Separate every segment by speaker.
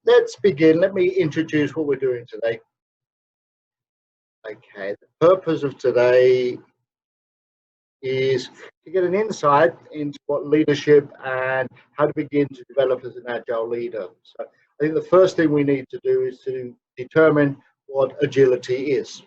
Speaker 1: Let's begin. Let me introduce what we're doing today. Okay, the purpose of today is to get an insight into what leadership and how to begin to develop as an agile leader. So I think the first thing we need to do is to determine what agility is.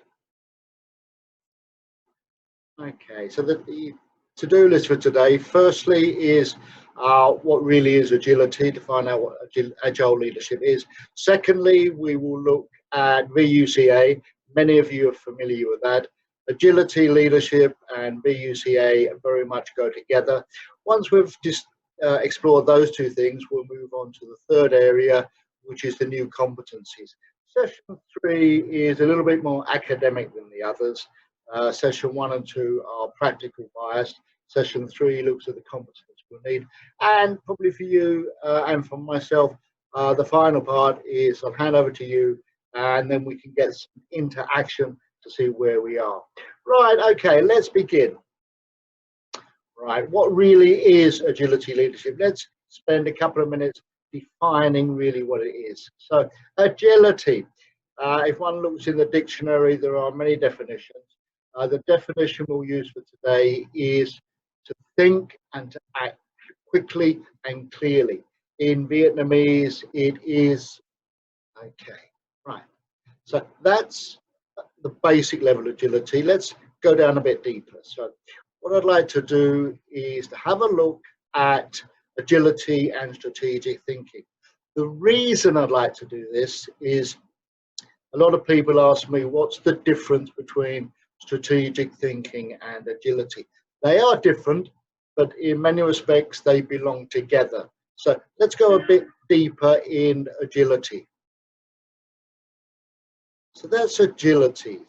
Speaker 1: Okay, so the to-do list for today, firstly, is what really is agility, to find out what agile leadership is. Secondly, we will look at VUCA. Many of you are familiar with that. Agility, leadership, and VUCA very much go together. Once we've just explored those two things, we'll move on to the third area, which is the new competencies. Session 3 is a little bit more academic than the others. Session 1 and 2 are practical biased. Session 3 looks at the competence we'll need. And probably for you and for myself, the final part is I'll hand over to you, and then we can get into action to see where we are. Right, okay, let's begin. Right, what really is agility leadership? Let's spend a couple of minutes defining really what it is. So agility, if one looks in the dictionary, there are many definitions. The definition we'll use for today is to think and to act quickly and clearly. In Vietnamese, it is, okay, right. So that's the basic level of agility. Let's go down a bit deeper. So what I'd like to do is to have a look at agility and strategic thinking. The reason I'd like to do this is a lot of people ask me, what's the difference between strategic thinking and agility? They are different, but in many respects they belong together. So let's go a bit deeper in agility. So that's agility,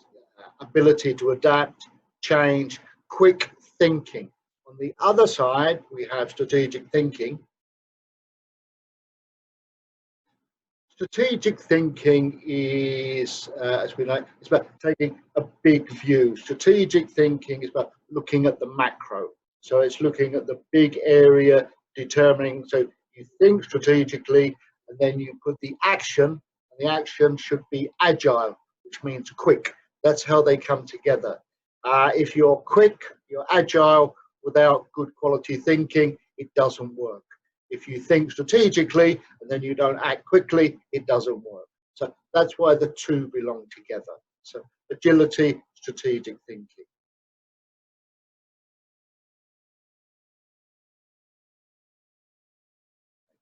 Speaker 1: ability to adapt, change, quick thinking. On the other side, we have strategic thinking. Strategic thinking is, as we know, it's about taking a big view. Strategic thinking is about looking at the macro. So it's looking at the big area, determining, so you think strategically, and then you put the action, and the action should be agile, which means quick. That's how they come together. If you're quick, you're agile, without good quality thinking, it doesn't work. If you think strategically and then you don't act quickly, it doesn't work. So that's why the two belong together. So agility, strategic thinking.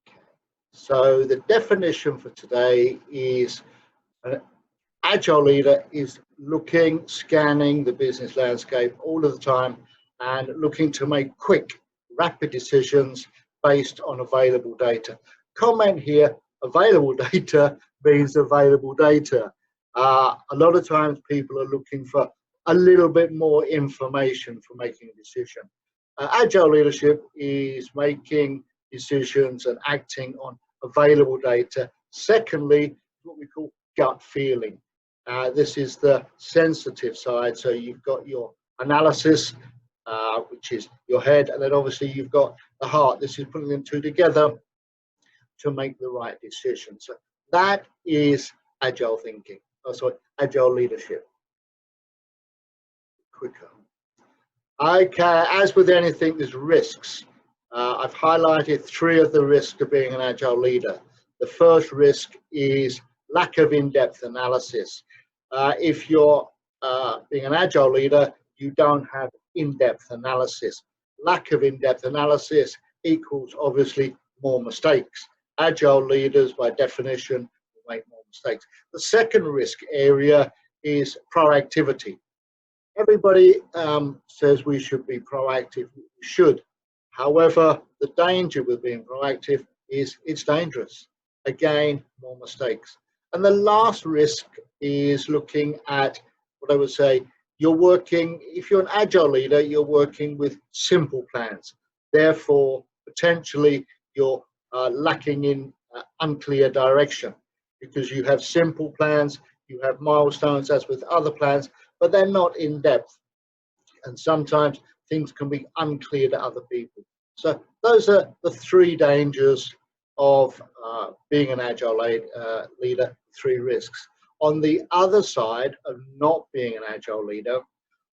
Speaker 1: Okay. So the definition for today is an agile leader is looking, scanning the business landscape all of the time and looking to make quick, rapid decisions based on available data. Comment here, available data means available data. A lot of times people are looking for a little bit more information for making a decision. Agile leadership is making decisions and acting on available data. Secondly, what we call gut feeling. This is the sensitive side. So you've got your analysis, which is your head, and then obviously you've got the heart. This is putting them two together to make the right decision. So that is agile thinking. Oh, sorry, agile leadership. Quicker. Okay, as with anything, there's risks. I've highlighted 3 of the risks of being an agile leader. The first risk is lack of in-depth analysis. If you're being an agile leader, you don't have in-depth analysis. Lack of in-depth analysis equals obviously more mistakes. Agile leaders, by definition, will make more mistakes. The second risk area is proactivity. Everybody says we should be proactive. We should. However, the danger with being proactive is it's dangerous. Again, more mistakes. And the last risk is looking at what I would say, you're working, if you're an agile leader, you're working with simple plans. Therefore, potentially, you're lacking in unclear direction because you have simple plans, you have milestones as with other plans, but they're not in depth. And sometimes things can be unclear to other people. So those are the 3 dangers of being an agile leader, 3 risks. On the other side of not being an agile leader,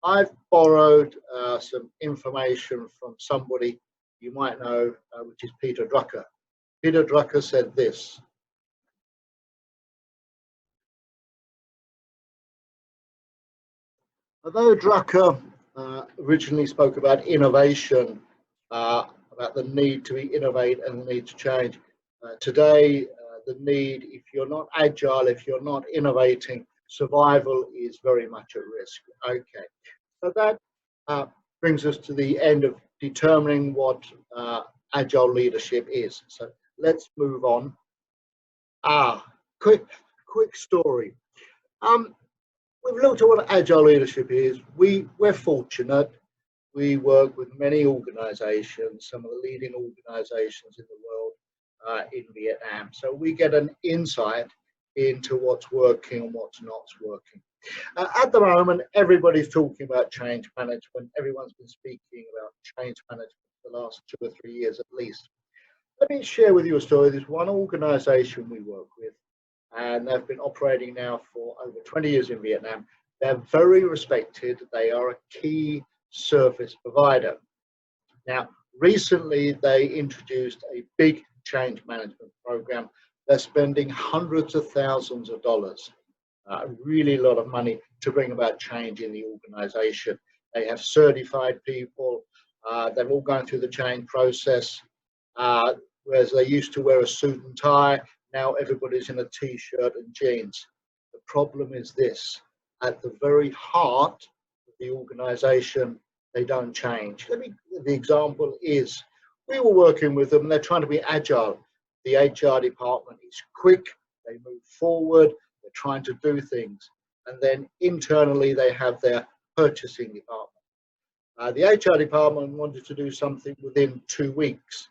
Speaker 1: I've borrowed some information from somebody you might know, which is Peter Drucker. Peter Drucker said this: although Drucker originally spoke about innovation, about the need to innovate and the need to change, today the need, if you're not agile, if you're not innovating, survival is very much at risk. Okay, so that brings us to the end of determining what agile leadership is. So let's move on. Quick story. We've looked at what agile leadership is. We're fortunate. We work with many organizations, some of the leading organizations in the world in Vietnam. So we get an insight into what's working and what's not working. At the moment, everybody's talking about change management. Everyone's been speaking about change management for the last 2 or 3 years at least. Let me share with you a story. There's one organization we work with, and they've been operating now for over 20 years in Vietnam. They're very respected. They are a key service provider. Now, recently they introduced a big change management program. They're spending hundreds of thousands of dollars, really a lot of money to bring about change in the organization. They have certified people. They've all gone through the change process. Whereas they used to wear a suit and tie, now everybody's in a t-shirt and jeans. The problem is this: at the very heart of the organization, they don't change. The example is, we were working with them, they're trying to be agile. The HR department is quick, they move forward, they're trying to do things. And then internally, they have their purchasing department. The HR department wanted to do something within 2 weeks.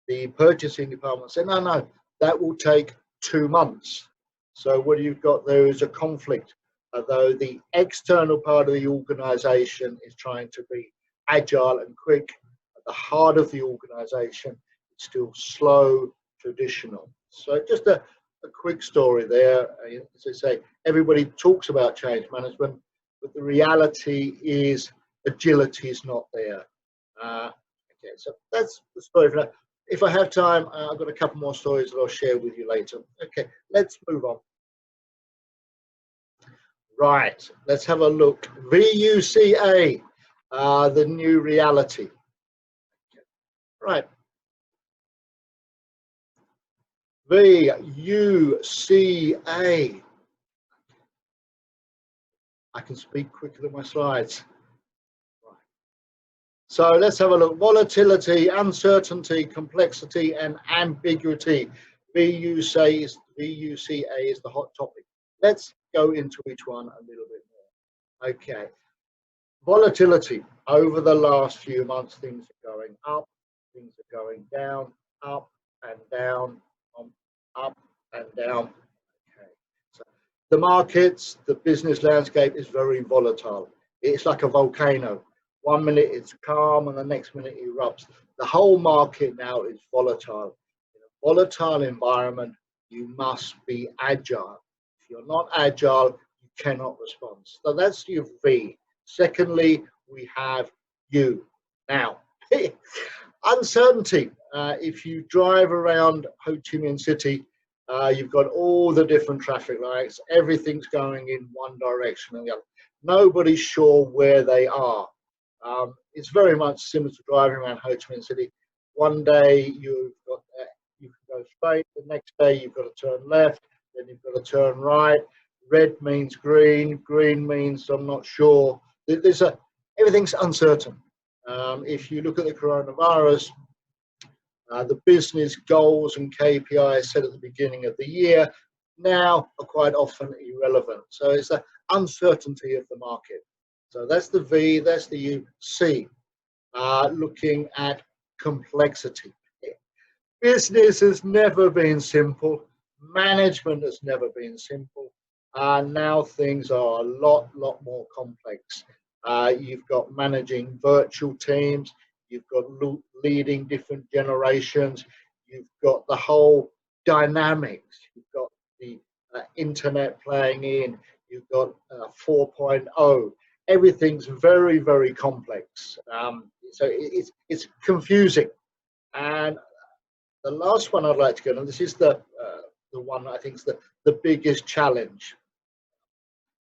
Speaker 1: The purchasing department said, no, that will take 2 months. So what you've got there is a conflict. Although the external part of the organization is trying to be agile and quick, at the heart of the organization, it's still slow, traditional. So just a quick story there. As I say, everybody talks about change management, but the reality is agility is not there. Okay, so that's the story for now. If I have time, I've got a couple more stories that I'll share with you later. Okay, let's move on. Right, let's have a look. VUCA, the new reality. Right. VUCA. I can speak quicker than my slides. Right. So let's have a look. Volatility, uncertainty, complexity, and ambiguity. VUCA is the hot topic. Let's go into each one a little bit more. Okay. Volatility. Over the last few months, things are going up, things are going down, up and down, up and down. Okay. So the markets, the business landscape is very volatile. It's like a volcano. 1 minute it's calm and the next minute it erupts. The whole market now is volatile. In a volatile environment, you must be agile. If you're not agile, you cannot respond. So that's your V. Secondly, we have U. Now, uncertainty. If you drive around Ho Chi Minh City, you've got all the different traffic lights. Everything's going in one direction and the other. Nobody's sure where they are. It's very much similar to driving around Ho Chi Minh City. One day you can go straight. The next day you've got to turn left. Then you've got to turn right. Red means green. Green means I'm not sure. Everything's uncertain. If you look at the coronavirus, the business goals and KPIs set at the beginning of the year now are quite often irrelevant. So it's the uncertainty of the market. So that's the V, that's the U. C, looking at complexity. Business has never been simple. Management has never been simple. Now things are a lot more complex. You've got managing virtual teams. You've got leading different generations. you've got the whole dynamics, you've got the internet playing in, you've got 4.0. Everything's very, very complex. So it's confusing. And the last one I'd like to go on, this is the one I think is the biggest challenge.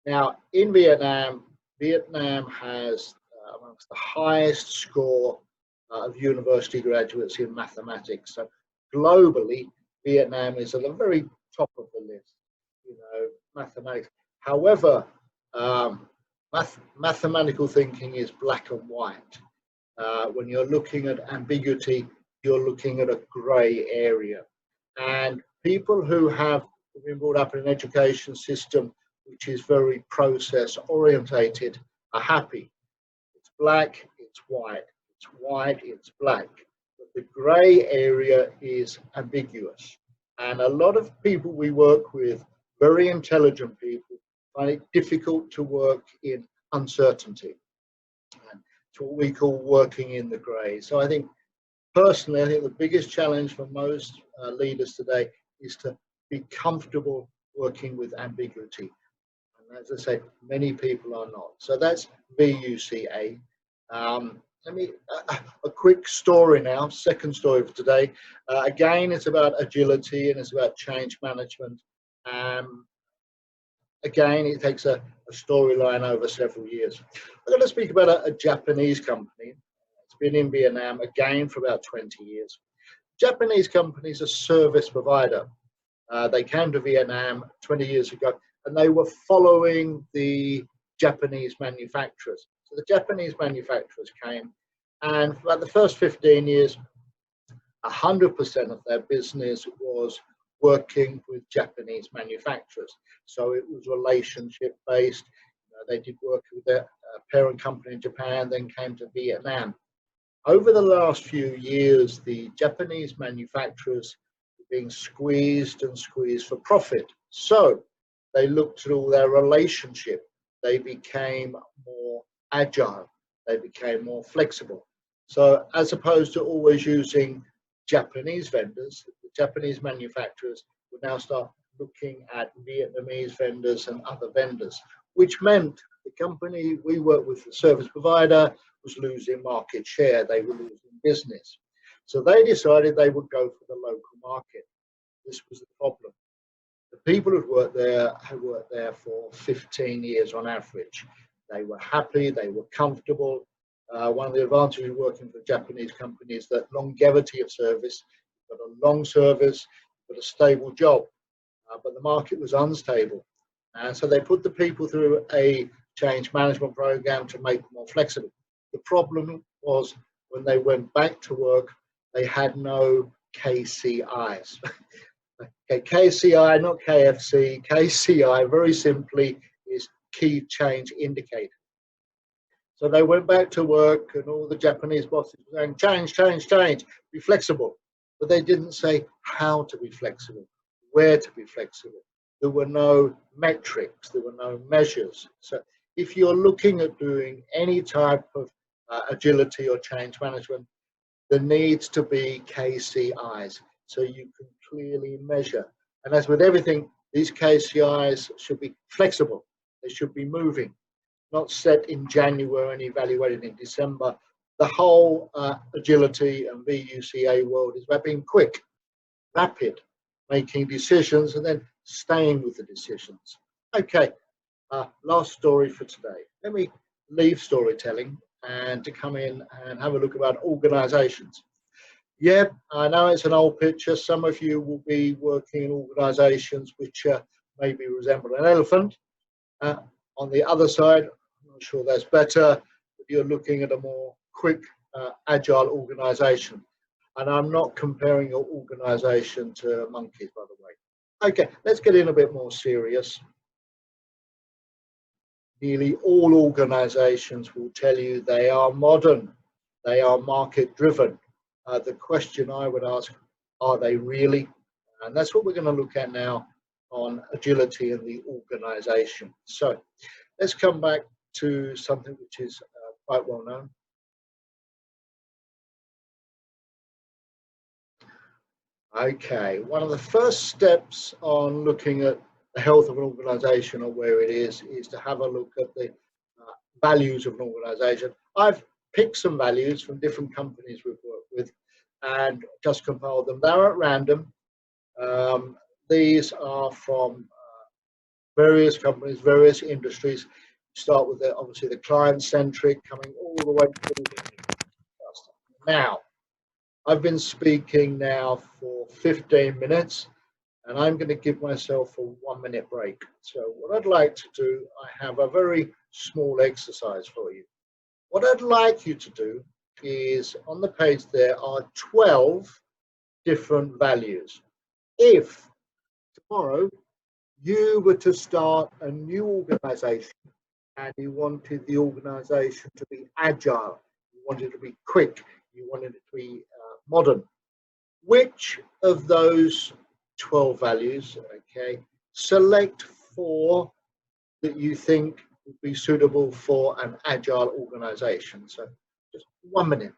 Speaker 1: Now, in Vietnam, Vietnam has amongst the highest score of university graduates in mathematics. So globally, Vietnam is at the very top of the list, you know, mathematics. However, mathematical thinking is black and white. When you're looking at ambiguity, you're looking at a grey area. And people who have been brought up in an education system which is very process orientated are happy. It's black, it's white. It's white, it's black. But the grey area is ambiguous. And a lot of people we work with, very intelligent people, find it difficult to work in uncertainty. And it's what we call working in the grey. So I think, personally, I think the biggest challenge for most leaders today is to be comfortable working with ambiguity. And as I say, many people are not. So that's VUCA. Let me a quick story now. Second story for today. Again, it's about agility and it's about change management. Again, it takes a storyline over several years. I'm going to speak about a Japanese company. It's been in Vietnam again for about 20 years. Japanese company is a service provider. They came to Vietnam 20 years ago, and they were following the Japanese manufacturers. So the Japanese manufacturers came, and for about the first 15 years, 100% of their business was working with Japanese manufacturers. So it was relationship based. They did work with their parent company in Japan, then came to Vietnam. Over the last few years, the Japanese manufacturers were being squeezed and squeezed for profit. So they looked at all their relationship. They became more agile. They became more flexible. So as opposed to always using Japanese vendors, the Japanese manufacturers would now start looking at Vietnamese vendors and other vendors, which meant the company we worked with, the service provider, was losing market share. They were losing business. So they decided they would go for the local market. This was the problem. The people who worked there had worked there for 15 years on average. They were happy, they were comfortable. One of the advantages of working for a Japanese company is that longevity of service. You've got a long service, you've got a stable job, but the market was unstable. And so they put the people through a change management program to make them more flexible. The problem was when they went back to work, they had no KCIs. Okay, KCI, not KFC. KCI, very simply, is key change indicator. So they went back to work, and all the Japanese bosses were saying, change, change, change, be flexible. But they didn't say how to be flexible, where to be flexible. There were no metrics, there were no measures. So if you're looking at doing any type of agility or change management, there needs to be KCIs so you can clearly measure. And as with everything, these KCIs should be flexible. They should be moving, not set in January and evaluated in December. The whole agility and VUCA world is about being quick, rapid, making decisions and then staying with the decisions. Okay, last story for today. Let me leave storytelling and to come in and have a look about organizations. Yeah, I know it's an old picture. Some of you will be working in organizations which maybe resemble an elephant. On the other side, I'm not sure that's better, but you're looking at a more quick, agile organization. And I'm not comparing your organization to monkeys, by the way. Okay, let's get in a bit more serious. Nearly all organizations will tell you they are modern, they are market driven. The question I would ask, are they really? And that's what we're going to look at now on agility in the organization. So let's come back to something which is quite well known. Okay, one of the first steps on looking at the health of an organization or where it is to have a look at the values of an organization. I've picked some values from different companies we've worked with and just compiled them. They're at random. Um, these are from various companies, various industries. Start with obviously the client centric, coming all the way through to customer. Now, I've been speaking now for 15 minutes and I'm going to give myself a 1 minute break. So what I'd like to do, I have a very small exercise for you. What I'd like you to do is on the page there are 12 different values. If tomorrow you were to start a new organization and you wanted the organization to be agile, you wanted it to be quick, you wanted it to be modern, which of those 12 values, okay, select 4 that you think would be suitable for an agile organization. So just 1 minute.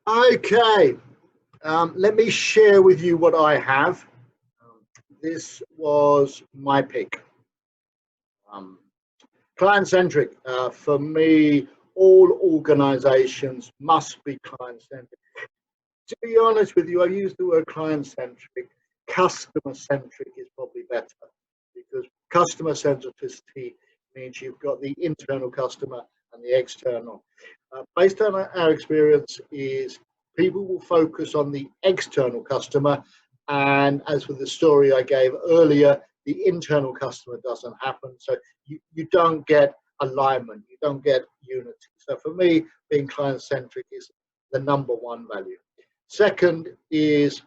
Speaker 1: Okay, let me share with you what I have. This was my pick. Um, Client-centric. For me, all organizations must be client-centric. To be honest with you, I use the word client-centric. Customer-centric is probably better because customer centricity means you've got the internal customer and the external. Based on our experience is people will focus on the external customer, and as with the story I gave earlier, the internal customer doesn't happen. So you don't get alignment, you don't get unity. So for me, being client-centric is the #1 value. Second is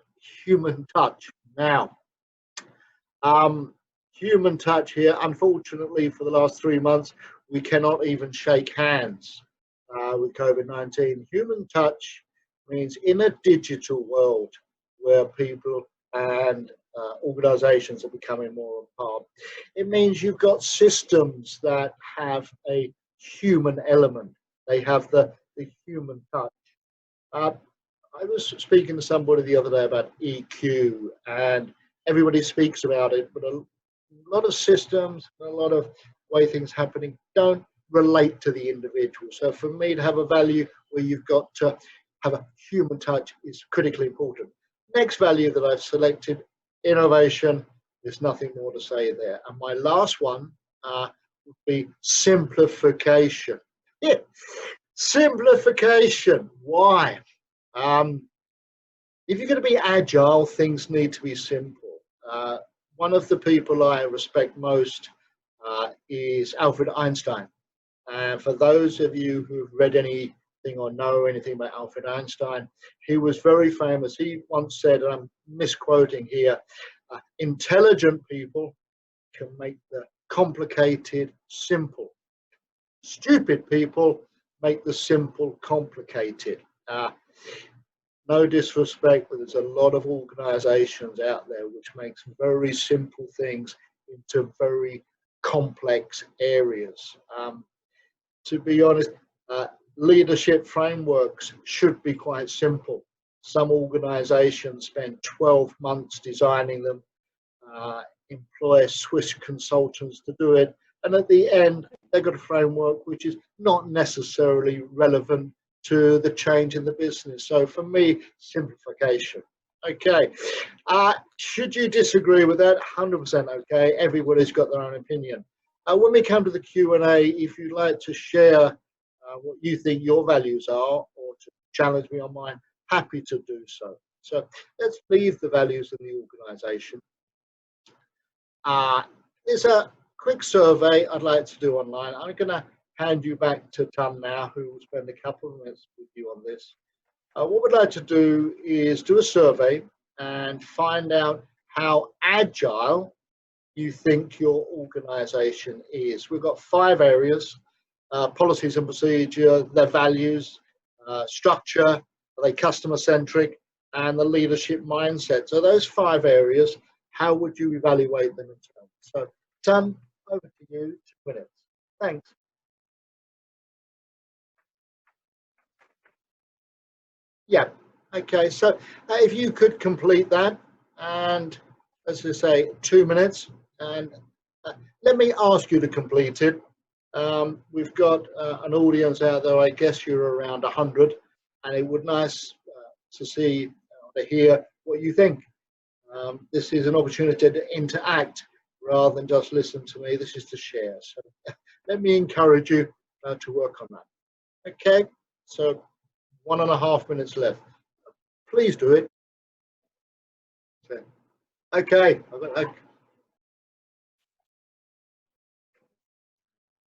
Speaker 1: human touch. Now, um, human touch here, unfortunately, for the last 3 months, we cannot even shake hands with COVID-19. Human touch means in a digital world where people and organizations are becoming more apart, it means you've got systems that have a human element. They have the human touch. Uh, I was speaking to somebody the other day about EQ, and everybody speaks about it, but a lot of systems, a lot of way things happening don't relate to the individual. So for me to have a value where you've got to have a human touch is critically important. Next value that I've selected, innovation. There's nothing more to say there. And my last one would be simplification. Yeah, simplification. Why? Um, if you're going to be agile, things need to be simple. One of the people I respect most is Albert Einstein. And for those of you who've read anything or know anything about Albert Einstein, he was very famous. He once said, and I'm misquoting here, intelligent people can make the complicated simple. Stupid people make the simple complicated. No disrespect, but there's a lot of organizations out there which makes very simple things into very complex areas. To be honest, leadership frameworks should be quite simple. Some organizations spend 12 months designing them, employ Swiss consultants to do it, and at the end, they've got a framework which is not necessarily relevant to the change in the business. So for me, simplification. Okay. Should you disagree with that? 100% okay. Everybody's got their own opinion. When we come to the Q&A, if you'd like to share what you think your values are or to challenge me on mine, happy to do so. So let's leave the values of the organization. There's a quick survey I'd like to do online. I'm going to hand you back to Tom now, who will spend a couple of minutes with you on this. What we'd like to do is do a survey and find out how agile you think your organization is. We've got 5 areas: policies and procedure, their values, structure, are they customer centric, and the leadership mindset. So those 5 areas, how would you evaluate them in terms? So Tom, over to you, 2 minutes. Thanks. Yeah. Okay. So if you could complete that, and as I say, 2 minutes, and let me ask you to complete it. We've got an audience out there. I guess you're around 100, and it would nice to see, to hear what you think. This is an opportunity to interact rather than just listen to me. This is to share. So let me encourage you to work on that. Okay. So 1.5 minutes left. Please do it. Okay.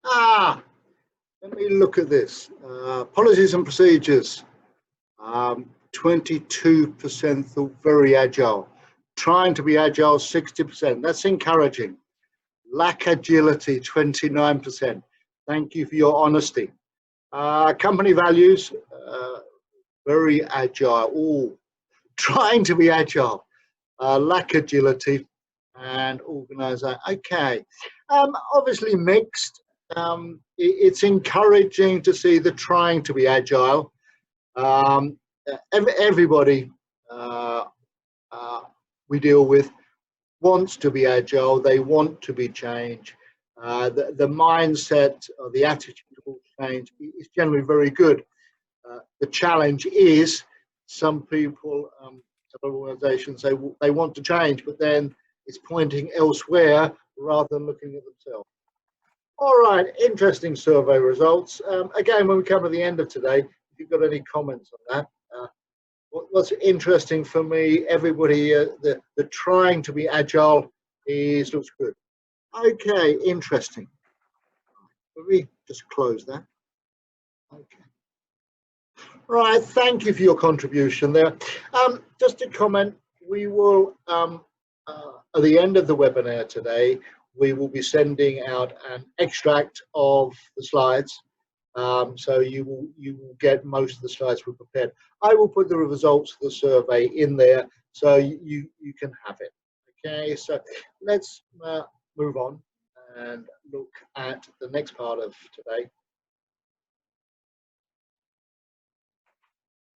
Speaker 1: Ah, let me look at this. Policies and procedures. 22% thought very agile. Trying to be agile, 60%. That's encouraging. Lack agility, 29%. Thank you for your honesty. Company values, very agile. Ooh, trying to be agile. Lack agility and organization. Okay. Obviously mixed. It's encouraging to see the trying to be agile. Everybody we deal with wants to be agile. They want to be changed. The mindset or the attitude towards change is generally very good. The challenge is some people, some organizations, they want to change, but then it's pointing elsewhere rather than looking at themselves. All right, interesting survey results. Again, when we come to the end of today, if you've got any comments on that. What's interesting for me, everybody, the trying to be agile looks good. Okay, interesting. Let me just close that. Okay. Right, thank you for your contribution there. Just to comment, we will, at the end of the webinar today, we will be sending out an extract of the slides. So you will get most of the slides we prepared. I will put the results of the survey in there so you can have it. Okay, so let's move on and look at the next part of today.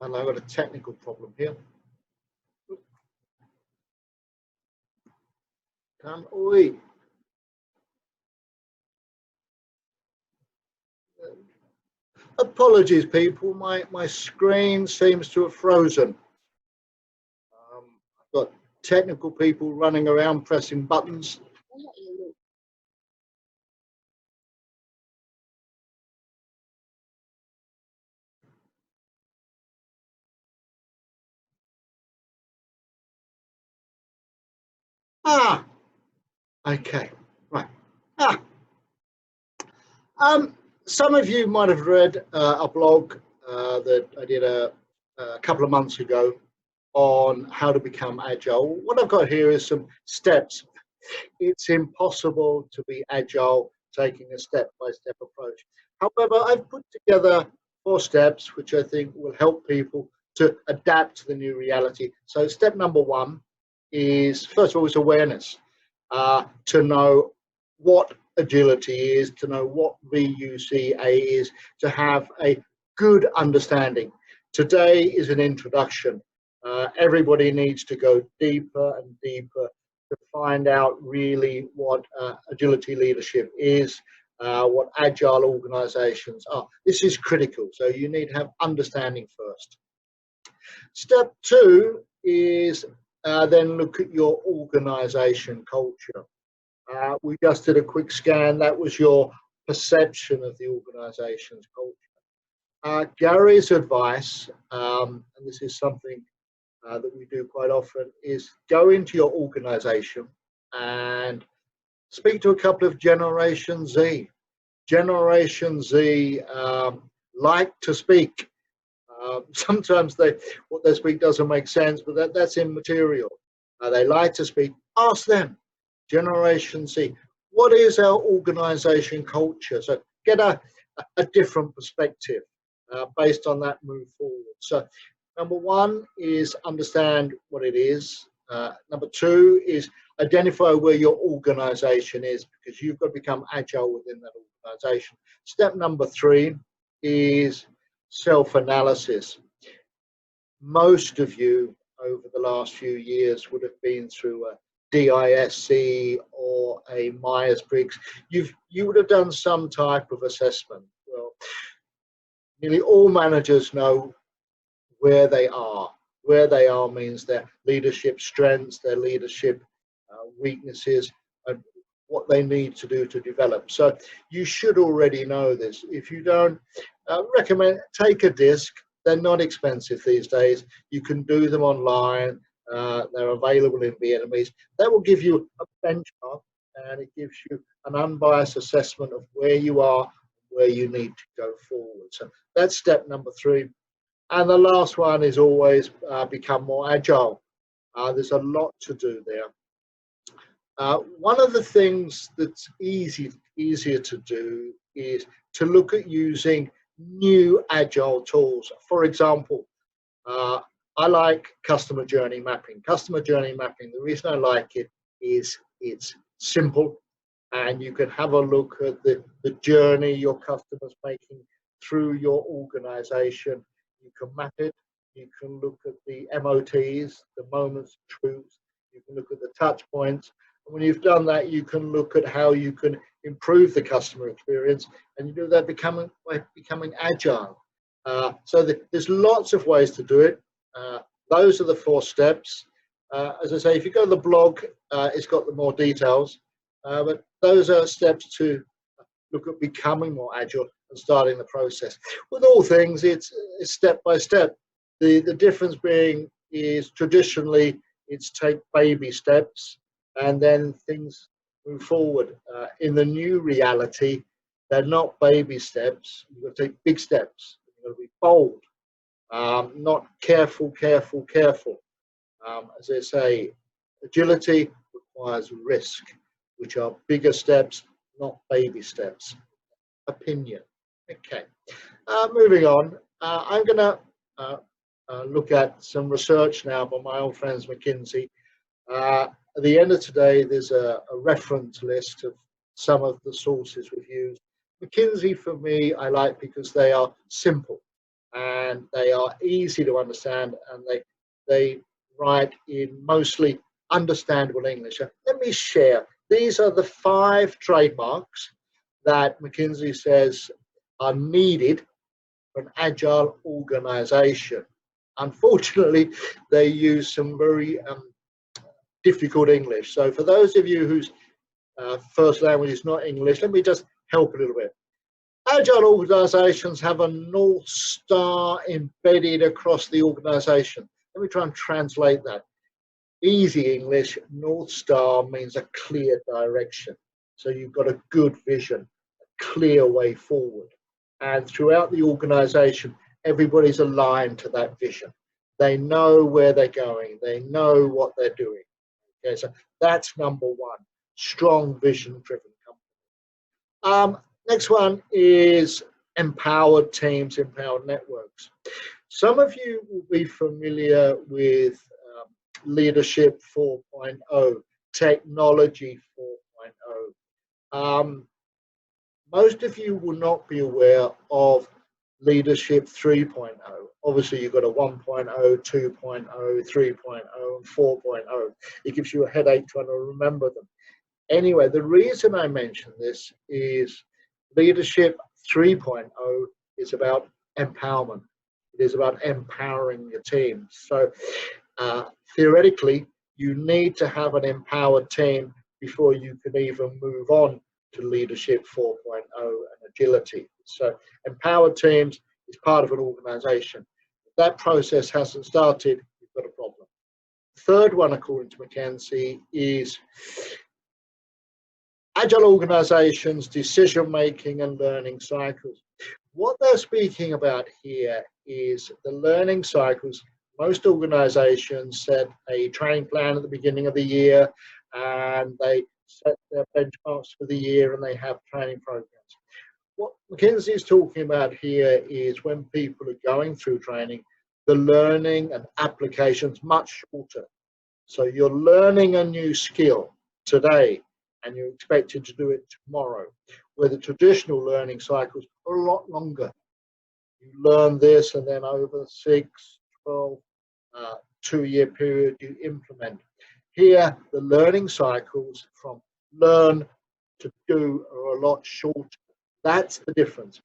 Speaker 1: And I've got a technical problem here. Come, oi. Apologies, people. My screen seems to have frozen. I've got technical people running around pressing buttons. Ah, okay, right. Some of you might have read a blog that I did a couple of months ago on how to become agile. What I've got here is some steps. It's impossible to be agile taking a step-by-step approach. However, I've put together 4 steps which I think will help people to adapt to the new reality. So step number 1 is, first of all, is awareness. To know what agility is, to know what VUCA is, to have a good understanding. Today is an introduction. Everybody needs to go deeper and deeper to find out really what agility leadership is, what agile organizations are. This is critical, so you need to have understanding first. Step 2 is then look at your organization culture. We just did a quick scan. That was your perception of the organization's culture. Gary's advice, and this is something that we do quite often, is go into your organization and speak to a couple of Generation Z. Generation Z like to speak. Sometimes what they speak doesn't make sense, but that's immaterial. They like to speak. Ask them. Generation Z, what is our organization culture? So get a different perspective based on that move forward. So number one is understand what it is. Number two is identify where your organization is, because you've got to become agile within that organization. Step number three is self-analysis. Most of you over the last few years would have been through a DISC or a Myers-Briggs. You would have done some type of assessment. Well, nearly all managers know where they are. Where they are means their leadership strengths, their leadership weaknesses, and what they need to do to develop. So you should already know this. If you don't, recommend take a disc. They're not expensive these days. You can do them online. They're available in Vietnamese. That will give you a benchmark, and it gives you an unbiased assessment of where you are, where you need to go forward. So that's step number three. And the last one is always become more agile. There's a lot to do there. One of the things that's easier to do is to look at using new agile tools. For example, I like customer journey mapping. Customer journey mapping, the reason I like it is it's simple, and you can have a look at the journey your customer's making through your organization. You can map it. You can look at the MOTs, the moments of truth. You can look at the touch points. And when you've done that, you can look at how you can improve the customer experience, and you do that by becoming agile. So there's lots of ways to do it. Those are the 4 steps. As I say, if you go to the blog, it's got the more details. But those are steps to look at becoming more agile and starting the process. With all things, it's step by step. The difference being is traditionally it's take baby steps and then things move forward. In the new reality, they're not baby steps. You've got to take big steps. You've got to be bold, not careful. As I say, agility requires risk, which are bigger steps, not baby steps. Opinion. Okay. Moving on. I'm going to look at some research now by my old friends Mckinsey. At the end of today, there's a reference list of some of the sources we've used. Mckinsey, for me, I like because they are simple and they are easy to understand, and they write in mostly understandable English. Let me share. These are the 5 trademarks that Mckinsey says are needed for an agile organization. Unfortunately, they use some very difficult English. So for those of you whose first language is not English, let me just help a little bit. Agile organizations have a North Star embedded across the organization. Let me try and translate that. Easy English, North Star means a clear direction. So you've got a good vision, a clear way forward. And throughout the organization, everybody's aligned to that vision. They know where they're going. They know what they're doing. Okay, so that's number 1, strong vision-driven company. Next one is empowered teams, empowered networks. Some of you will be familiar with Leadership 4.0, Technology 4.0. Most of you will not be aware of Leadership 3.0. Obviously, you've got a 1.0, 2.0, 3.0, and 4.0. It gives you a headache trying to remember them. Anyway, the reason I mention this is Leadership 3.0 is about empowerment. It is about empowering your team. So theoretically, you need to have an empowered team before you can even move on to Leadership 4.0 and agility. So empowered teams is part of an organization. If that process hasn't started, you've got a problem. Third one, according to Mckinsey, is agile organizations, decision-making and learning cycles. What they're speaking about here is the learning cycles. Most organizations set a training plan at the beginning of the year, and they set their benchmarks for the year, and they have training programs. What Mckinsey is talking about here is when people are going through training, the learning and application's much shorter. So you're learning a new skill today and you're expected to do it tomorrow, where the traditional learning cycles are a lot longer. You learn this and then over 6, 12, 2-year period you implement. Here, the learning cycles from learn to do are a lot shorter. That's the difference.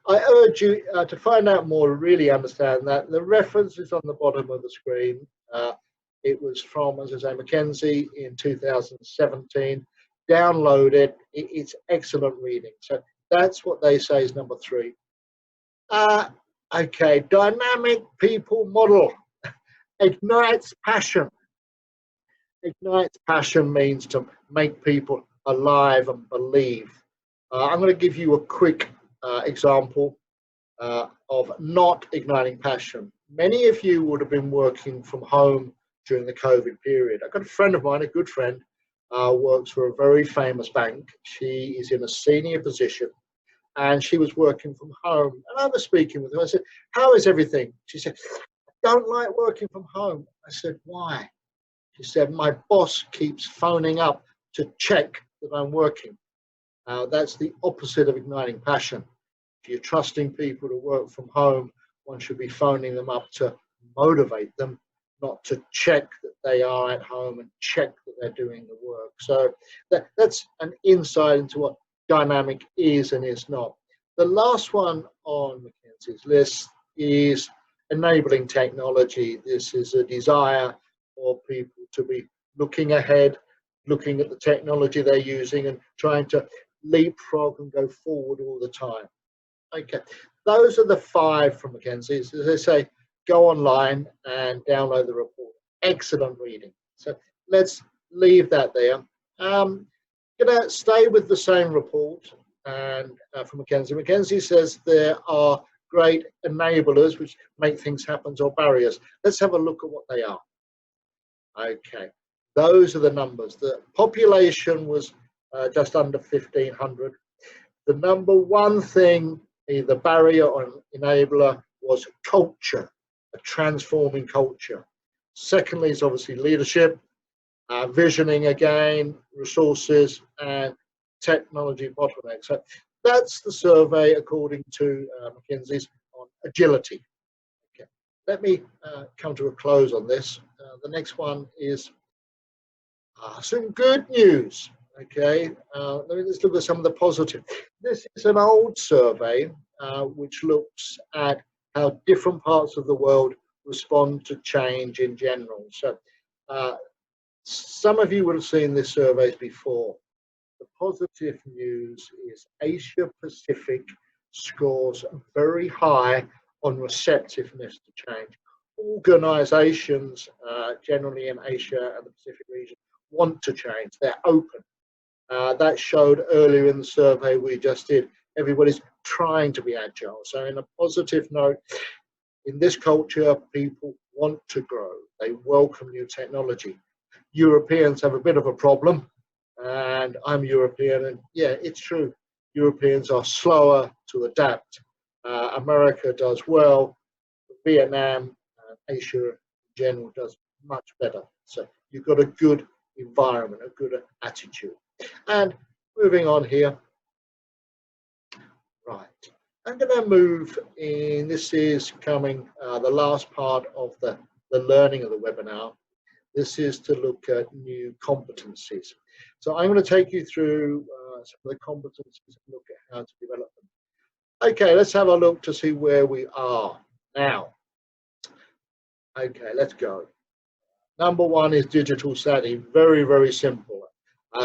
Speaker 1: I urge you to find out more, really understand that. The reference is on the bottom of the screen. It was from, as I say, Mckinsey in 2017. Download it. It's excellent reading. So that's what they say is number 3. Okay, dynamic people model ignites passion. Ignites passion means to make people alive and believe. I'm going to give you a quick example of not igniting passion. Many of you would have been working from home during the COVID period. I've got a friend of mine, a good friend, works for a very famous bank. She is in a senior position and she was working from home. And I was speaking with her. I said, how is everything? She said, I don't like working from home. I said, why? She said, my boss keeps phoning up to check that I'm working. That's the opposite of igniting passion. If you're trusting people to work from home, one should be phoning them up to motivate them, not to check that they are at home and check that they're doing the work. So that's an insight into what dynamic is and is not. The last one on Mckinsey's list is enabling technology. This is a desire for people to be looking ahead, looking at the technology they're using and trying to leapfrog and go forward all the time. Okay, those are the 5 from Mckinsey. As they say, go online and download the report. Excellent reading. So let's leave that there. I'm going to stay with the same report and from Mckinsey. Mckinsey says there are great enablers which make things happen or barriers. Let's have a look at what they are. Okay, those are the numbers. The population was just under 1,500. The number 1 thing, either barrier or enabler, was culture, a transforming culture. Secondly is obviously leadership, visioning again, resources, and technology bottlenecks. So that's the survey according to Mckinsey's on agility. Okay. Let me come to a close on this. The next one is some good news. Okay, let's look at some of the positive. This is an old survey which looks at how different parts of the world respond to change in general. So some of you would have seen this surveys before. The positive news is Asia Pacific scores very high on receptiveness to change. Organizations generally in Asia and the Pacific region want to change. They're open. That showed earlier in the survey we just did. Everybody's trying to be agile. So in a positive note, in this culture, people want to grow. They welcome new technology. Europeans have a bit of a problem, and I'm European, and yeah, it's true. Europeans are slower to adapt. America does well. Vietnam, Asia in general does much better. So you've got a good environment, a good attitude. And moving on here, right, I'm going to move in. This is coming the last part of the learning of the webinar. This is to look at new competencies. So I'm going to take you through some of the competencies and look at how to develop them. Okay, let's have a look to see where we are now. Okay, let's go. Number 1 is digital savvy. Very, very simple.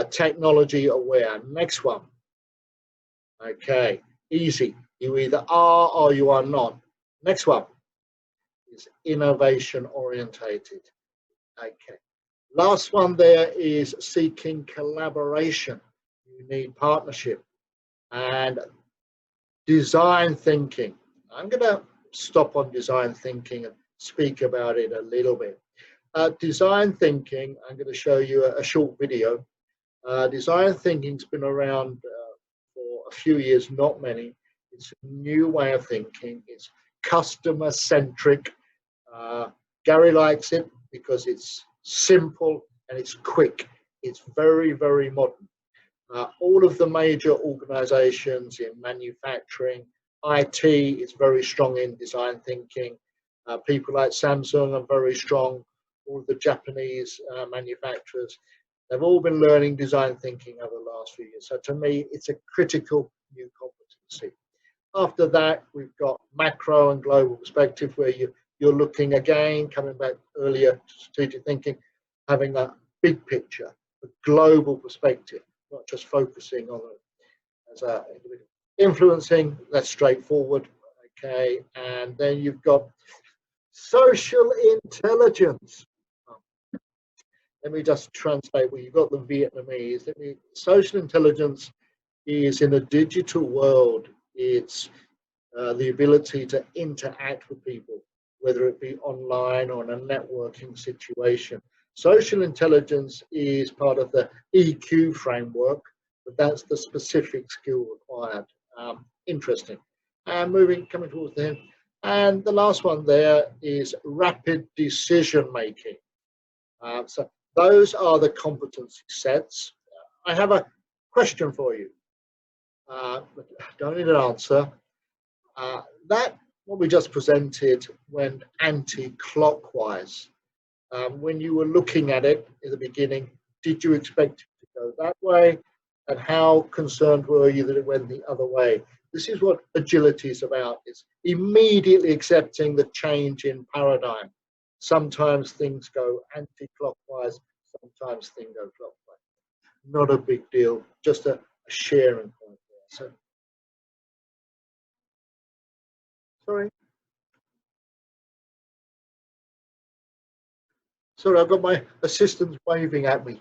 Speaker 1: Technology aware. Next one. Okay, easy. You either are or you are not. Next one is innovation orientated. Okay. Last one there is seeking collaboration. You need partnership and design thinking. I'm going to stop on design thinking and speak about it a little bit. Design thinking, I'm going to show you a short video. Design thinking's been around for a few years, not many. It's a new way of thinking. It's customer centric. Gary likes it because it's simple and it's quick. It's very, very modern. All of the major organizations in manufacturing, IT is very strong in design thinking. People like Samsung are very strong. All the Japanese manufacturers, they've all been learning design thinking over the last few years. So to me, it's a critical new competency. After that, we've got macro and global perspective, where you're looking again, coming back earlier to strategic thinking, having a big picture, a global perspective, not just focusing on it as a individual. Influencing, that's straightforward, okay. And then you've got social intelligence. Let me just translate where you've got the Vietnamese. Social intelligence is in a digital world. It's the ability to interact with people, whether it be online or in a networking situation. Social intelligence is part of the EQ framework, but that's the specific skill required. Interesting. And coming towards the end. And the last one there is rapid decision making. So those are the competency sets. I have a question for you. Don't need an answer. That what we just presented went anti-clockwise. When you were looking at it in the beginning, did you expect it to go that way? And how concerned were you that it went the other way? This is what agility is about. It's immediately accepting the change in paradigm. Sometimes things go anti-clockwise, sometimes things go clockwise. Not a big deal, just a sharing point there. So, sorry. Sorry, I've got my assistants waving at me.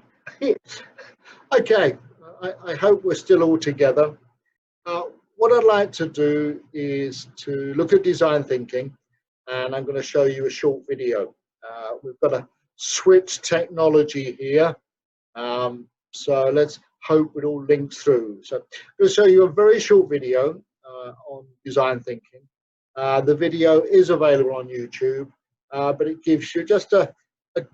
Speaker 1: Okay, I hope we're still all together. What I'd like to do is to look at design thinking, and I'm going to show you a short video. We've got a switch technology here, so let's hope it all links through. So I'm going to show you a very short video on design thinking. The video is available on YouTube, but it gives you just a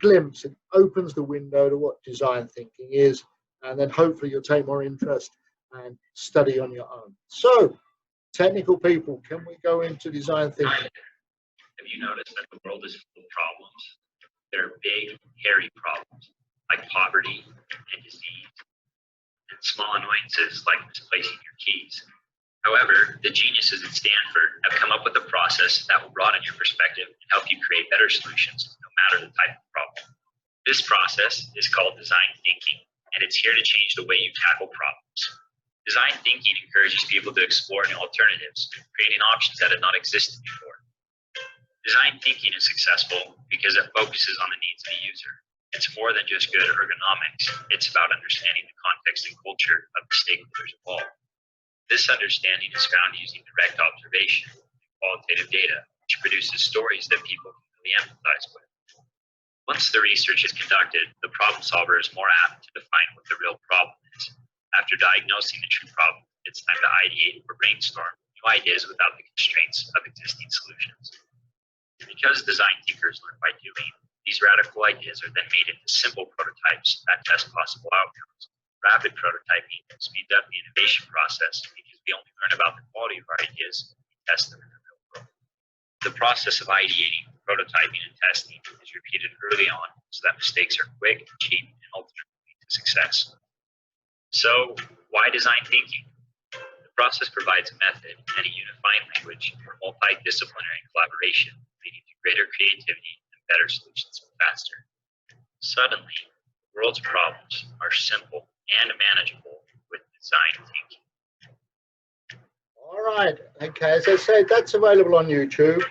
Speaker 1: glimpse. It opens the window to what design thinking is, and then hopefully you'll take more interest and study on your own. So, technical people, can we go into design thinking?
Speaker 2: Have you noticed that the world is full of problems? There are big, hairy problems like poverty and disease, and small annoyances like misplacing your keys. However, the geniuses at Stanford have come up with a process that will broaden your perspective and help you create better solutions, no matter the type of problem. This process is called design thinking, and it's here to change the way you tackle problems. Design thinking encourages people to explore new alternatives, creating options that had not existed before. Design thinking is successful because it focuses on the needs of the user. It's more than just good ergonomics. It's about understanding the context and culture of the stakeholders involved. This understanding is found using direct observation and qualitative data, which produces stories that people can really empathize with. Once the research is conducted, the problem solver is more apt to define what the real problem is. After diagnosing the true problem, it's time to ideate or brainstorm new ideas without the constraints of existing solutions. Because design thinkers learn by doing, these radical ideas are then made into simple prototypes that test possible outcomes. Rapid prototyping speeds up the innovation process because we only learn about the quality of our ideas when we test them in the real world. The process of ideating, prototyping, and testing is repeated early on so that mistakes are quick, cheap, and ultimately lead to success. So, why design thinking? The process provides a method and a unifying language for multidisciplinary collaboration, leading to greater creativity and better solutions faster. Suddenly, the world's problems are simple and manageable with design thinking.
Speaker 1: All right. Okay. As I said, that's available on YouTube.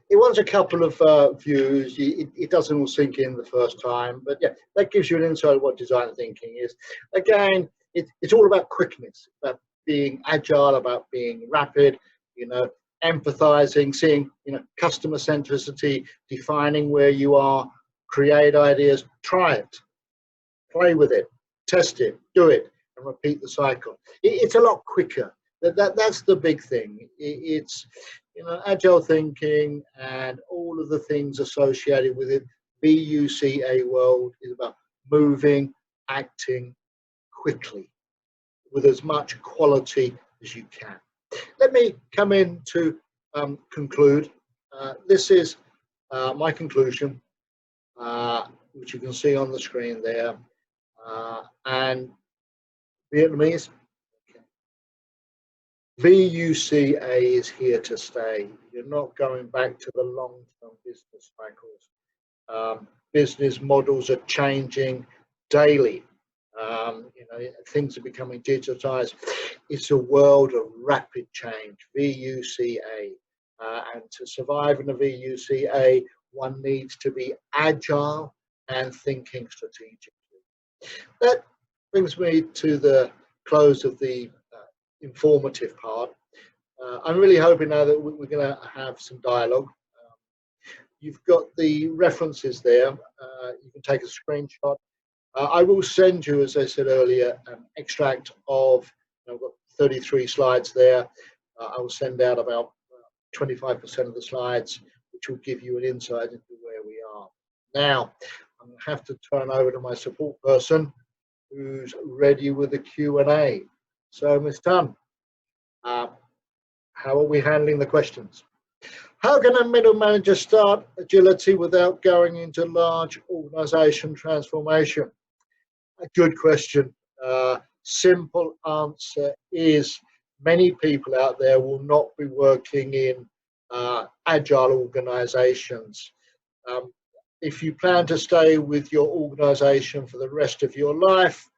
Speaker 1: It wants a couple of views. It doesn't all sink in the first time, but yeah, that gives you an insight of what design thinking is. Again, it's all about quickness, about being agile, about being rapid, empathizing, seeing, customer centricity, defining where you are, create ideas, try it. play with it, test it, do it, and repeat the cycle. It's a lot quicker. That's the big thing. It's, you know, agile thinking and all of the things associated with it. BUCA world is about moving, acting quickly with as much quality as you can. Let me come in to conclude. This is my conclusion, which you can see on the screen there. And Vietnamese, VUCA is here to stay. You're not going back to the long-term business cycles. Business models are changing daily. You know, things are becoming digitized. It's a world of rapid change, VUCA. And to survive in a VUCA, one needs to be agile and thinking strategically. That brings me to the close of the informative part. I'm really hoping now that we're going to have some dialogue. You've got the references there. You can take a screenshot. I will send you, as I said earlier, an extract of, I've got 33 slides there. I will send out about 25% of the slides, which will give you an insight into where we are. Now, I'm going to have to turn over to my support person who's ready with the Q&A. So, Ms. Tan, how are we handling the questions? How can a middle manager start agility without going into large organization transformation? A good question. Simple answer is many people out there will not be working in agile organizations. If you plan to stay with your organization for the rest of your life,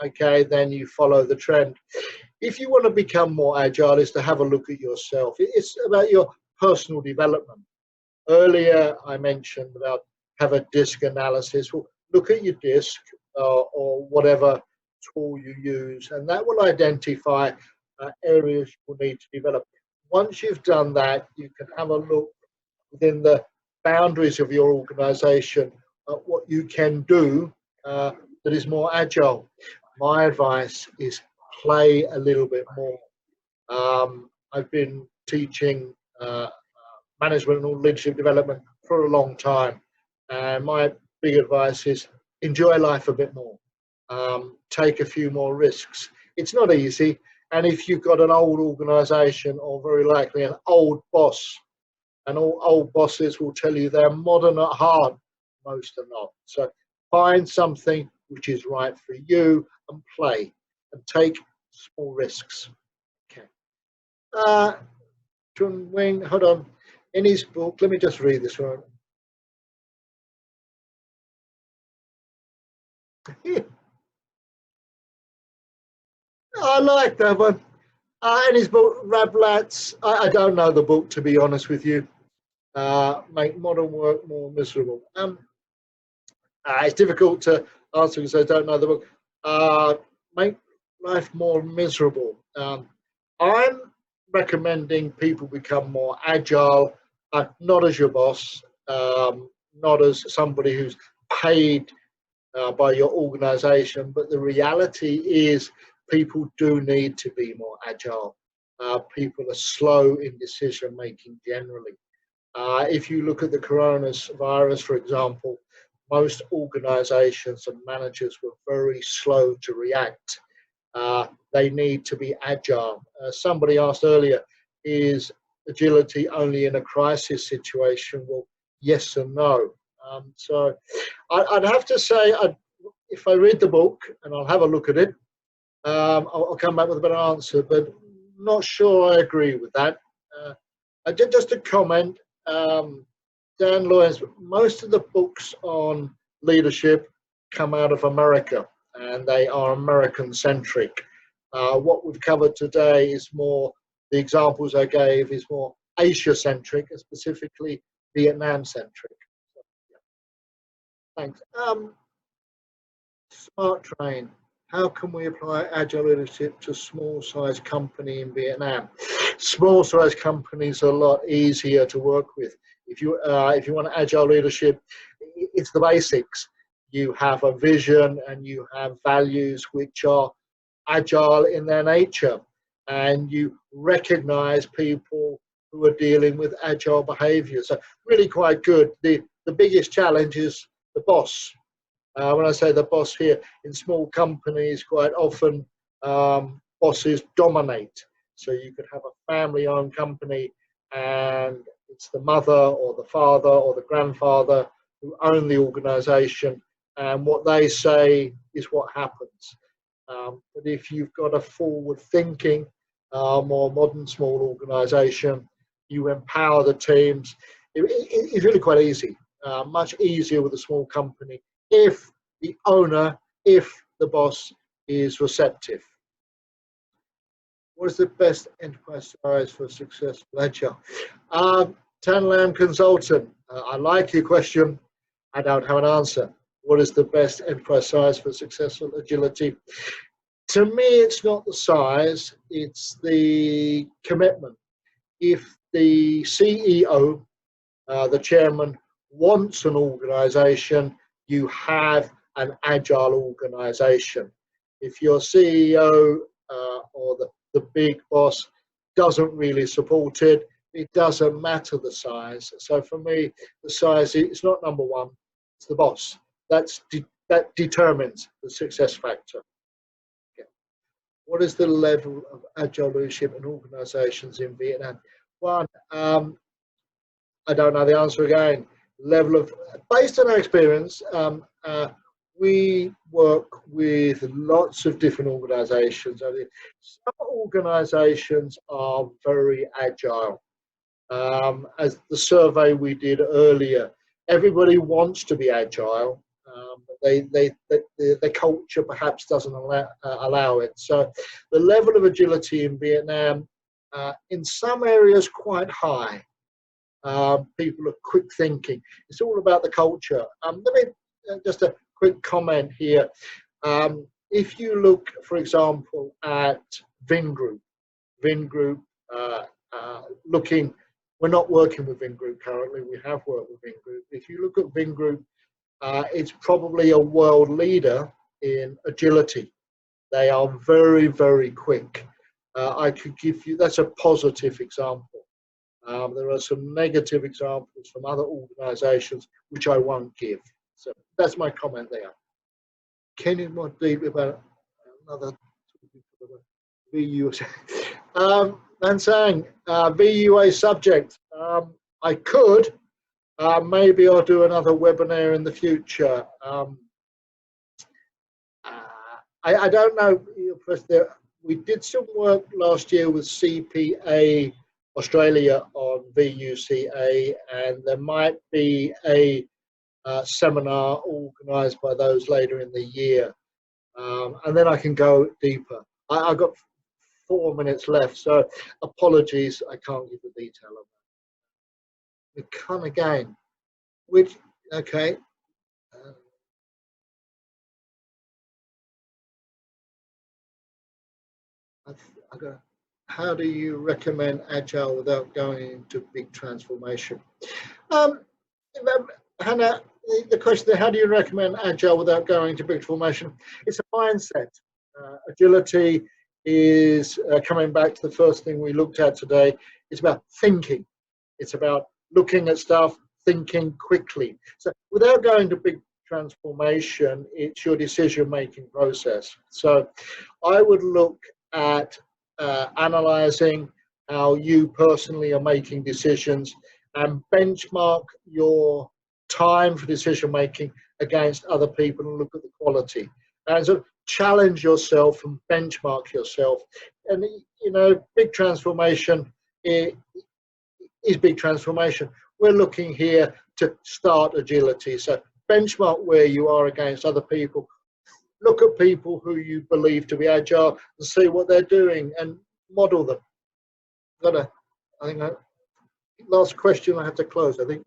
Speaker 1: okay, then you follow the trend. If you want to become more agile, is to have a look at yourself. It's about your personal development. Earlier, I mentioned about have a DISC analysis. Well, look at your DISC or whatever tool you use, and that will identify areas you will need to develop. Once you've done that, you can have a look within the boundaries of your organization at what you can do that is more agile. My advice is play a little bit more. I've been teaching management and leadership development for a long time, and my big advice is enjoy life a bit more. Take a few more risks. It's not easy, and if you've got an old organization or very likely an old boss, and all old bosses will tell you they're modern at heart, most are not. So find something which is right for you and play and take small risks. Okay. John Wing, hold on. In his book, let me just read this one. I like that one. In his book, Rablats, I don't know the book, to be honest with you. Make modern work more miserable. It's difficult to answer because I don't know the book. Make life more miserable. I'm recommending people become more agile, not as your boss, not as somebody who's paid by your organization, but the reality is people do need to be more agile. People are slow in decision making generally. If you look at the coronavirus, for example, most organizations and managers were very slow to react. They need to be agile. Somebody asked earlier, is agility only in a crisis situation? Well, yes and no. So I'd have to say, if I read the book, and I'll have a look at it, I'll come back with a better answer, but not sure I agree with that. Just a comment, Dan Lawrence, most of the books on leadership come out of America, and they are American-centric. What we've covered today is more, the examples I gave is more Asia-centric, and specifically Vietnam-centric. So, yeah. Thanks. Smart Train. How can we apply agile leadership to small-sized company in Vietnam? Small-sized companies are a lot easier to work with. If you want agile leadership, it's the basics. you have a vision, and you have values which are agile in their nature, and you recognize people who are dealing with agile behavior. So really quite good. The biggest challenge is the boss. When I say the boss here, in small companies, quite often bosses dominate. So you could have a family-owned company, and it's the mother or the father or the grandfather who own the organization, and what they say is what happens. But if you've got a forward-thinking, more modern small organization, you empower the teams. It's really quite easy, much easier with a small company if the owner, if the boss is receptive. What is the best enterprise size for a successful agile? Tanlam Consultant, I like your question. I don't have an answer. What is the best enterprise size for successful agility? To me, it's not the size, it's the commitment. If the CEO, the chairman, wants an organization, you have an agile organization. If your CEO or the big boss doesn't really support it, it doesn't matter the size. So for me, the size is not number one, it's the boss. That determines the success factor. Okay. What is the level of agile leadership in organizations in Vietnam? One, I don't know the answer again. Level of, based on our experience, we work with lots of different organizations. I mean, some organizations are very agile. As the survey we did earlier, everybody wants to be agile. The culture perhaps doesn't allow it. So the level of agility in Vietnam, in some areas, quite high. People are quick thinking. It's all about the culture. Just a quick comment here. If you look, for example, at Vingroup, looking, we're not working with Vingroup currently, we have worked with Vingroup. If you look at Vingroup, it's probably a world leader in agility. They are very, very quick. I could give you, that's a positive example. There are some negative examples from other organizations which I won't give. So that's my comment there. Can you more deep about another VUA? And saying VUA subject, I could. Maybe I'll do another webinar in the future. I don't know. We did some work last year with CPA Australia on VUCA, and there might be a seminar organised by those later in the year, and then I can go deeper. I've got 4 minutes left, so apologies, I can't give the detail of that. We come again, which, okay. How do you recommend Agile without going into big transformation? Hannah, the question, how do you recommend Agile without going into big transformation? It's a mindset. Agility is, coming back to the first thing we looked at today, it's about thinking. It's about looking at stuff, thinking quickly. So without going to big transformation, it's your decision-making process. So I would look at analyzing how you personally are making decisions and benchmark your time for decision making against other people and look at the quality. And so challenge yourself and benchmark yourself. And, you know, big transformation is big transformation. We're looking here to start agility. So benchmark where you are against other people. Look at people who you believe to be agile and see what they're doing and model them. I think last question I have to close, I think.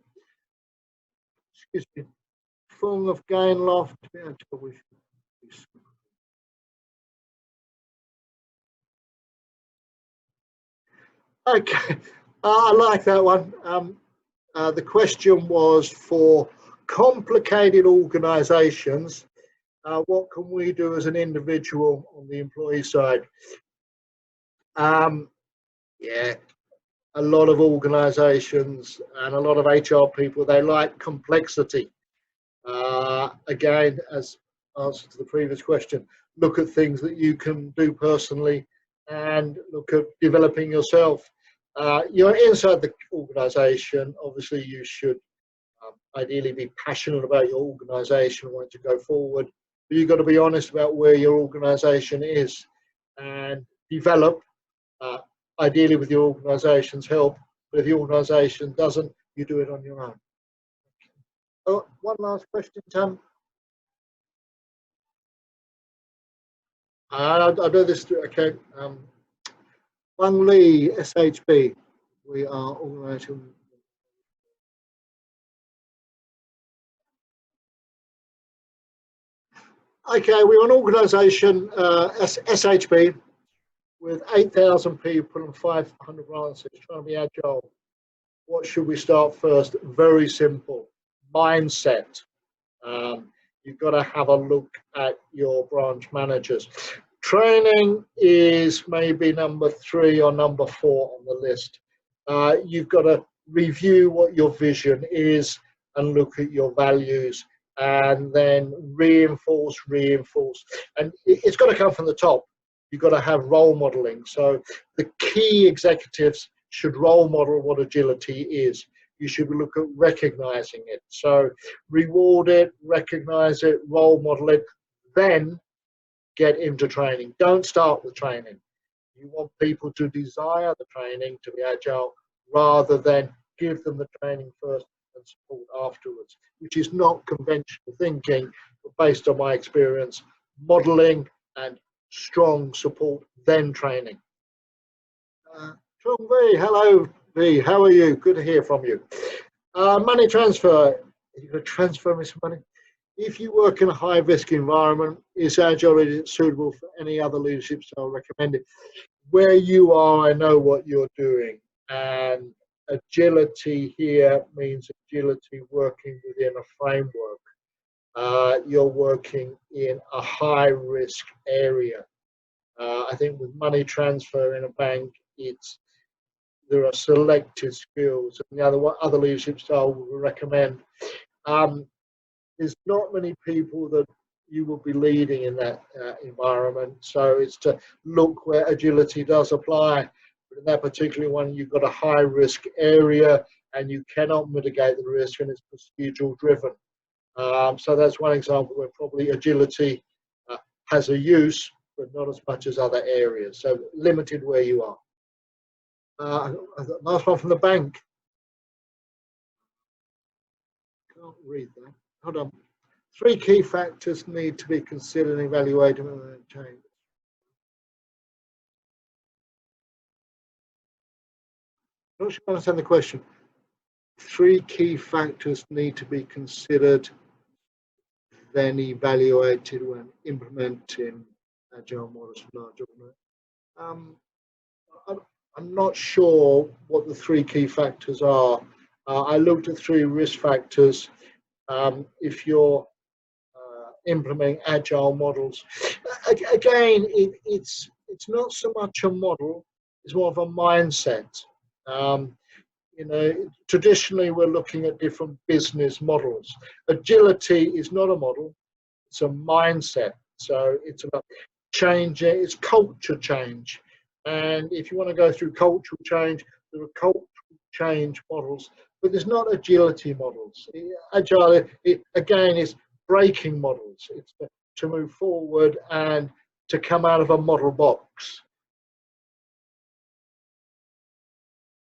Speaker 1: Excuse me. Full of gain loft. Okay, I like that one. The question was for Complicated organizations, what can we do as an individual on the employee side? Yeah, a lot of organizations and a lot of HR people, they like complexity. Again, as answer to the previous question, look at things that you can do personally and look at developing yourself. You're inside the organization, obviously you should ideally be passionate about your organization, want to go forward, but you've got to be honest about where your organization is and develop, uh, ideally with your organization's help, but if the organization doesn't, you do it on your own. Oh, one last question, Tam. I'll do this too, okay. Wang Lee, SHB, we are organizing. Okay, we're an organization, SHB, with 8,000 people and 500 branches, trying to be agile. What should we start first? Very simple, mindset. You've got to have a look at your branch managers. Training is maybe number 3 or number 4 on the list. You've got to review what your vision is and look at your values and then reinforce. And it's got to come from the top. You've got to have role modeling. So the key executives should role model what agility is. You should look at recognizing it. So reward it, recognize it, role model it, then get into training. Don't start with training. You want people to desire the training to be agile rather than give them the training first and support afterwards, which is not conventional thinking, but based on my experience, modeling and strong support, then training. Chung V, hello V, how are you? Good to hear from you. Money transfer, you're going to transfer me some money? If you work in a high risk environment, is Agile suitable for any other leadership style recommended? Where you are, I know what you're doing. And agility here means agility working within a framework. You're working in a high risk area. I think with money transfer in a bank, there are selected skills. And the other leadership style we recommend. There's not many people that you will be leading in that environment. So it's to look where agility does apply. But in that particular one, you've got a high risk area and you cannot mitigate the risk and it's procedural driven. So that's one example where probably agility has a use, but not as much as other areas. So limited where you are. Last one from the bank. Can't read that. Hold on. 3 key factors need to be considered and evaluated when they change. I'm not sure I understand the question. 3 key factors need to be considered, then evaluated when implementing agile models for large organizations. I'm not sure what the 3 key factors are. I looked at 3 risk factors. If you're implementing agile models, again, it's not so much a model; it's more of a mindset. You know, traditionally we're looking at different business models. Agility is not a model; it's a mindset. So it's about changing. It's culture change, and if you want to go through cultural change, there are cultural change models, but there's not agility models. Agile, again, is breaking models. It's to move forward and to come out of a model box.